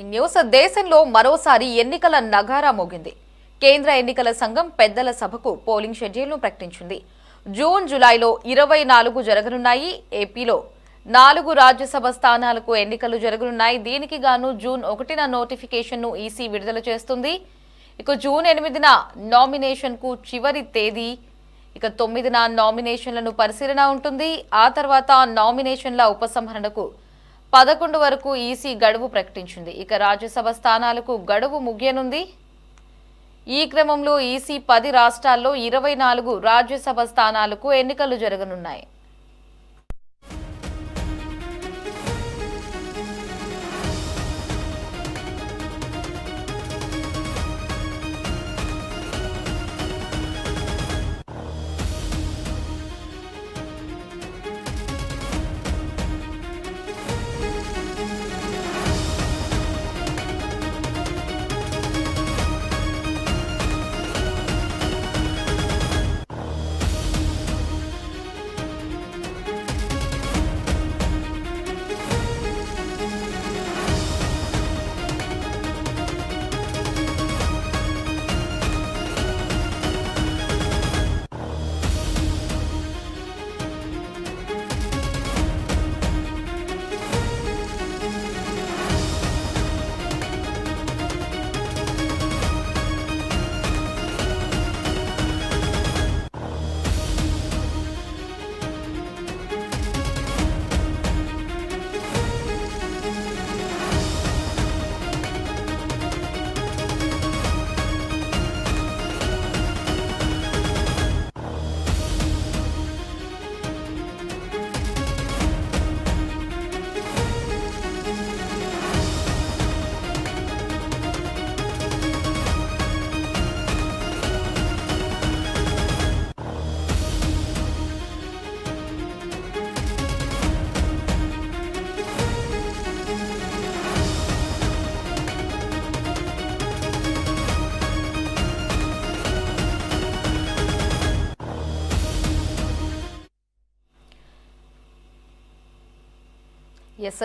News దేశంలో మరోసారి ఎన్నికల నగారా మోగింది. కేంద్ర ఎన్నికల సంఘం పెద్దల సభకు పోలింగ్ షెడ్యూల్ను ప్రకటించింది. జూన్, జూలైలో 24 జరగనున్నాయి. ఏపీలో 4 రాజ్యసభ స్థానాలకు ఎన్నికలు జరగనున్నాయి. దీనికి గాను జూన్ 1న నోటిఫికేషన్ను ఈసీ విడుదల చేస్తుంది. ఇక జూన్ 8న నామినేషన్కు చివరి తేదీ. ఇక 9న నామినేషన్లను పరిశీలన ఉంటుంది. ఆ తర్వాత నామినేషన్ల ఉపసంహరణకు 11 వరకు ఈసీ గడువు ప్రకటించింది. ఇక రాజ్యసభ స్థానాలకు గడువు ముగియనుంది. ఈ క్రమంలో ఈసీ 10 రాష్ట్రాల్లో 24 రాజ్యసభ స్థానాలకు ఎన్నికలు జరగనున్నాయి.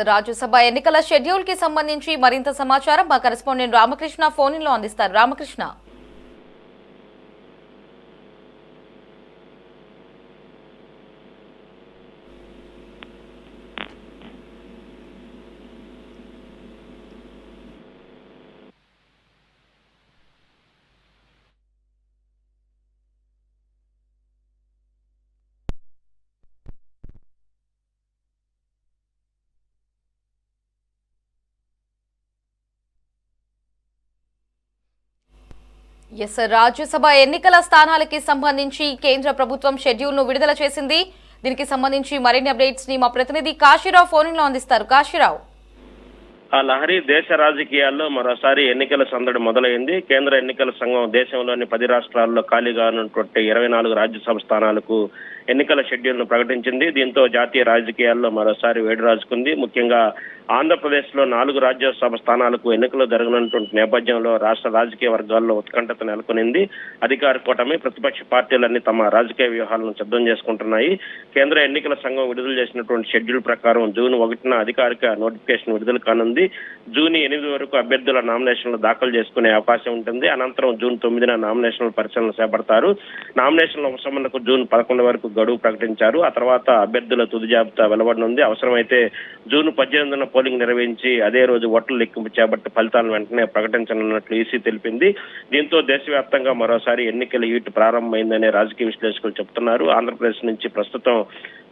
రాజ్యసభ ఎన్నికల షెడ్యూల్ కి సంబంధించి మరింత సమాచారం మా కరెస్పాండెంట్ రామకృష్ణ ఫోన్ లో అందిస్తారు. రామకృష్ణ, రాజ్యసభ ఎన్నికల స్థానాలకి సంబంధించి కేంద్ర ప్రభుత్వం షెడ్యూల్ ను విడుదల చేసింది. దీనికి సంబంధించి మరిన్ని అప్డేట్స్ ని మా ప్రతినిధి కాశీరావు ఫోన్ లో అందిస్తారు. కాశీరావు, లహరి, దేశ రాజకీయాల్లో మరోసారి ఎన్నికల సందడి మొదలైంది. కేంద్ర ఎన్నికల సంఘం దేశంలోని 10 రాష్ట్రాల్లో ఖాళీగా ఉన్నటువంటి 24 రాజ్యసభ స్థానాలకు ఎన్నికల షెడ్యూల్ ను ప్రకటించింది. దీంతో జాతీయ రాజకీయాల్లో మరోసారి వేడి రాజుకుంది. ముఖ్యంగా ఆంధ్రప్రదేశ్ లో 4 రాజ్యసభ స్థానాలకు ఎన్నికలు జరగనున్నటువంటి నేపథ్యంలో రాష్ట్ర రాజకీయ వర్గాల్లో ఉత్కంఠత నెలకొనింది. అధికార కూటమి, ప్రతిపక్ష పార్టీలన్నీ తమ రాజకీయ వ్యూహాలను సిద్ధం చేసుకుంటున్నాయి. కేంద్ర ఎన్నికల సంఘం విడుదల చేసినటువంటి షెడ్యూల్ ప్రకారం జూన్ 1న అధికారిక నోటిఫికేషన్ విడుదల కానుంది. జూన్ 8 వరకు అభ్యర్థుల నామినేషన్లు దాఖలు చేసుకునే అవకాశం ఉంటుంది. అనంతరం జూన్ 9న నామినేషన్ల పరిశీలన చేపడతారు. నామినేషన్ల ఉపసంహరణకు జూన్ 11 వరకు గడువు ప్రకటించారు. ఆ తర్వాత అభ్యర్థుల తుది జాబితా వెలువడనుంది. అవసరమైతే జూన్ 18న పోలింగ్ నిర్వహించి అదే రోజు ఓట్ల లెక్కింపు చేపట్టి ఫలితాలను వెంటనే ప్రకటించనున్నట్లు ఈసీ తెలిపింది. దీంతో దేశవ్యాప్తంగా మరోసారి ఎన్నికల ఈటు ప్రారంభమైందనే రాజకీయ విశ్లేషకులు చెబుతున్నారు. ఆంధ్రప్రదేశ్ నుంచి ప్రస్తుతం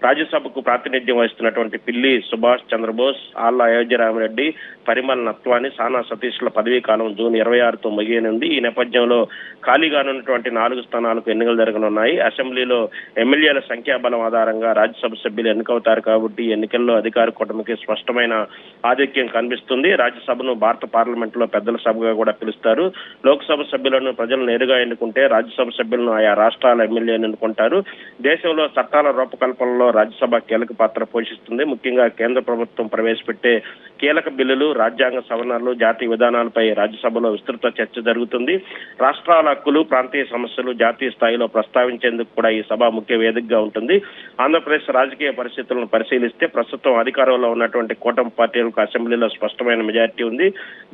రాజ్యసభకు ప్రాతినిధ్యం వహిస్తున్నటువంటి పిల్లి సుభాష్ చంద్రబోస్, ఆళ్ల అయోధ్యరామిరెడ్డి, పరిమళ నత్వాని, సానా సతీష్ల పదవీ కాలం జూన్ 26తో ముగియనుంది. ఈ నేపథ్యంలో ఖాళీగానున్నటువంటి 4 స్థానాలకు ఎన్నికలు జరగనున్నాయి. అసెంబ్లీలో ఎమ్మెల్యేల సంఖ్యాబలం ఆధారంగా రాజ్యసభ సభ్యులు ఎన్నికవుతారు కాబట్టి ఎన్నికల్లో అధికార కూటమికి స్పష్టమైన ఆధిక్యం కనిపిస్తుంది. రాజ్యసభను భారత పార్లమెంట్ లో పెద్దల సభగా కూడా పిలుస్తారు. లోక్సభ సభ్యులను ప్రజలు నేరుగా ఎన్నుకుంటే రాజ్యసభ సభ్యులను ఆయా రాష్ట్రాల ఎమ్మెల్యేలు ఎన్నుకుంటారు. దేశంలో చట్టాల రూపకల్పనలో రాజ్యసభ కీలక పాత్ర పోషిస్తుంది. ముఖ్యంగా కేంద్ర ప్రభుత్వం ప్రవేశపెట్టే కీలక బిల్లులు, రాజ్యాంగ సవరణలు, జాతీయ విధానాలపై రాజ్యసభలో విస్తృత చర్చ జరుగుతుంది. రాష్ట్రాల హక్కులు, ప్రాంతీయ సమస్యలు జాతీయ స్థాయిలో ప్రస్తావించేందుకు కూడా ఈ సభ ముఖ్య వేదికగా ఉంటుంది. ఆంధ్రప్రదేశ్ రాజకీయ పరిస్థితులను పరిశీలిస్తే ప్రస్తుతం అధికారంలో ఉన్నటువంటి కూటమి పార్టీలకు అసెంబ్లీలో స్పష్టమైన మెజారిటీ ఉంది.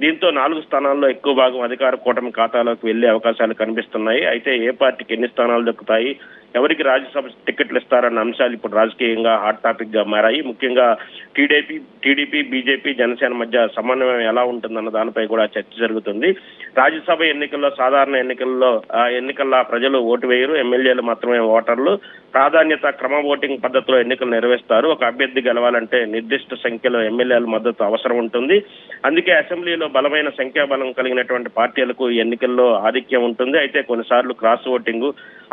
దీంతో 4 స్థానాల్లో ఎక్కువ భాగం అధికార కూటమి ఖాతాలోకి వెళ్లే అవకాశాలు కనిపిస్తున్నాయి. అయితే ఏ పార్టీకి ఎన్ని స్థానాలు దక్కుతాయి, ఎవరికి రాజ్యసభ టికెట్లు ఇస్తారన్న అంశాలు ఇప్పుడు రాజకీయంగా హాట్ టాపిక్ గా మారాయి. ముఖ్యంగా టీడీపీ, బీజేపీ, జనసేన మధ్య సమన్వయం ఎలా ఉంటుందన్న దానిపై కూడా చర్చ జరుగుతుంది. రాజ్యసభ ఎన్నికల్లో సాధారణ ఎన్నికల్లో ప్రజలు ఓటు వేయరు, ఎమ్మెల్యేలు మాత్రమే ఓటర్లు. ప్రాధాన్యత క్రమ ఓటింగ్ పద్ధతిలో ఎన్నికలు నిర్వహిస్తారు. ఒక అభ్యర్థి గెలవాలంటే నిర్దిష్ట సంఖ్యలో ఎమ్మెల్యేల మద్దతు అవసరం ఉంటుంది. అందుకే అసెంబ్లీలో బలమైన సంఖ్యాబలం కలిగినటువంటి పార్టీలకు ఎన్నికల్లో ఆధిక్యం ఉంటుంది. అయితే కొన్నిసార్లు క్రాస్ ఓటింగ్,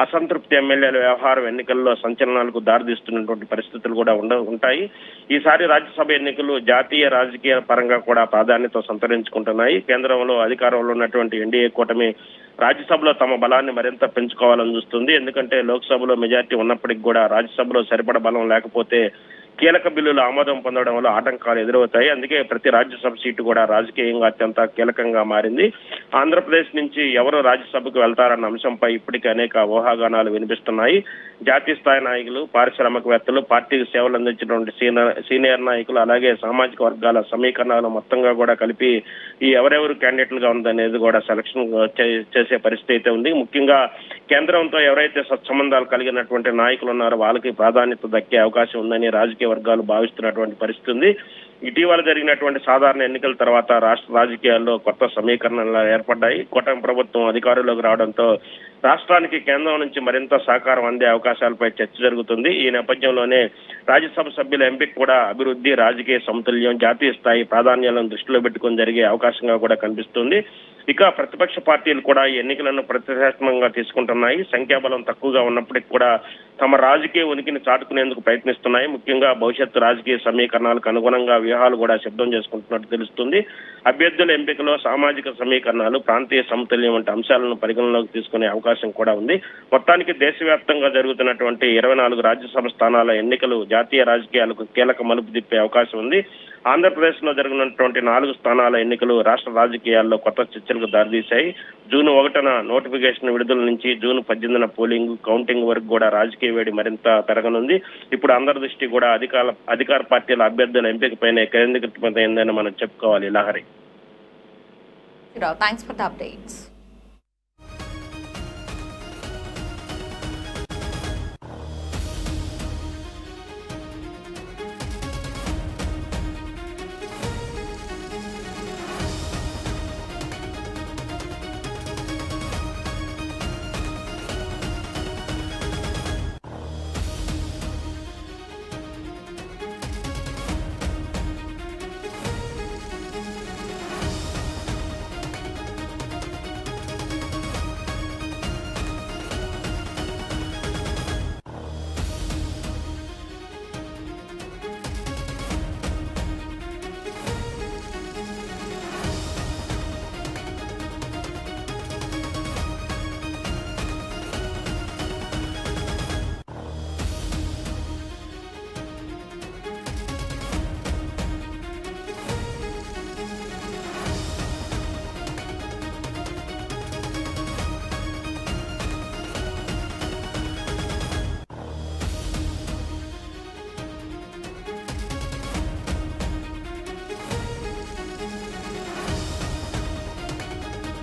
అసంతృప్తి ఎమ్మెల్యేల వ్యవహారం ఎన్నికల్లో సంచలనాలకు దారితీస్తున్నటువంటి పరిస్థితులు కూడా ఉంటాయి. ఈసారి రాజ్యసభ ఎన్నికలు జాతీయ రాజకీయ పరంగా కూడా ప్రాధాన్యత సంతరించుకుంటున్నాయి. కేంద్రంలో అధికారంలో ఉన్నటువంటి ఎన్డీఏ కూటమి రాజ్యసభలో తమ బలాన్ని మరింత పెంచుకోవాలని చూస్తుంది. ఎందుకంటే లోక్సభలో మెజార్టీ ఉన్నప్పటికీ కూడా రాజ్యసభలో సరిపడ బలం లేకపోతే కీలక బిల్లులు ఆమోదం పొందడం వల్ల ఆటంకాలు ఎదురవుతాయి. అందుకే ప్రతి రాజ్యసభ సీటు కూడా రాజకీయంగా అత్యంత కీలకంగా మారింది. ఆంధ్రప్రదేశ్ నుంచి ఎవరు రాజ్యసభకు వెళ్తారన్న అంశంపై ఇప్పటికే అనేక ఊహాగానాలు వినిపిస్తున్నాయి. జాతీయ స్థాయి నాయకులు, పారిశ్రామికవేత్తలు, పార్టీకి సేవలు అందించినటువంటి సీనియర్ నాయకులు, అలాగే సామాజిక వర్గాల సమీకరణాలు మొత్తంగా కూడా కలిపి ఈ ఎవరెవరు క్యాండిడేట్లుగా ఉందనేది కూడా సెలక్షన్ చేసే పరిస్థితి అయితే ఉంది. ముఖ్యంగా కేంద్రంతో ఎవరైతే సత్సంబంధాలు కలిగినటువంటి నాయకులు ఉన్నారో వాళ్ళకి ప్రాధాన్యత దక్కే అవకాశం ఉందని రాజకీయ వర్గాలు భావిస్తున్నటువంటి పరిస్థితి ఉంది. ఇటీవల జరిగినటువంటి సాధారణ ఎన్నికల తర్వాత రాష్ట్ర రాజకీయాల్లో కొత్త సమీకరణలు ఏర్పడ్డాయి. కూటమి ప్రభుత్వం అధికారంలోకి రావడంతో రాష్ట్రానికి కేంద్రం నుంచి మరింత సహకారం అందే అవకాశాలపై చర్చ జరుగుతుంది. ఈ నేపథ్యంలోనే రాజ్యసభ సభ్యుల ఎంపిక కూడా అభివృద్ధి, రాజకీయ సమతుల్యం, జాతీయ స్థాయి ప్రాధాన్యాలను దృష్టిలో పెట్టుకుని జరిగే అవకాశంగా కూడా కనిపిస్తుంది. ఇక ప్రతిపక్ష పార్టీలు కూడా ఈ ఎన్నికలను ప్రతిష్టాత్మకంగా తీసుకుంటున్నాయి. సంఖ్యాబలం తక్కువగా ఉన్నప్పటికీ కూడా తమ రాజకీయ ఉనికిని చాటుకునేందుకు ప్రయత్నిస్తున్నాయి. ముఖ్యంగా భవిష్యత్తు రాజకీయ సమీకరణాలకు అనుగుణంగా వ్యూహాలు కూడా సిద్ధం చేసుకుంటున్నట్టు తెలుస్తుంది. అభ్యర్థుల ఎంపికలో సామాజిక సమీకరణాలు, ప్రాంతీయ సమతుల్యం వంటి అంశాలను పరిగణలోకి తీసుకునే అవకాశం కూడా ఉంది. మొత్తానికి దేశవ్యాప్తంగా జరుగుతున్నటువంటి 24 రాజ్యసభ స్థానాల ఎన్నికలు జాతీయ రాజకీయాలకు కీలక మలుపు తిప్పే అవకాశం ఉంది. ఆంధ్రప్రదేశ్ లో జరిగినటువంటి 4 స్థానాల ఎన్నికలు రాష్ట్ర రాజకీయాల్లో కొత్త చర్చలకు దారితీశాయి. జూన్ 1న నోటిఫికేషన్ విడుదల నుంచి జూన్ 18న పోలింగ్, కౌంటింగ్ వరకు కూడా రాజకీయ వేడి మరింత పెరగనుంది. ఇప్పుడు అందరి దృష్టి కూడా అధికార పార్టీల అభ్యర్థుల ఎంపికపైనే కేంద్రీకృతమైందని మనం చెప్పుకోవాలి. Lahari, thanks for the updates.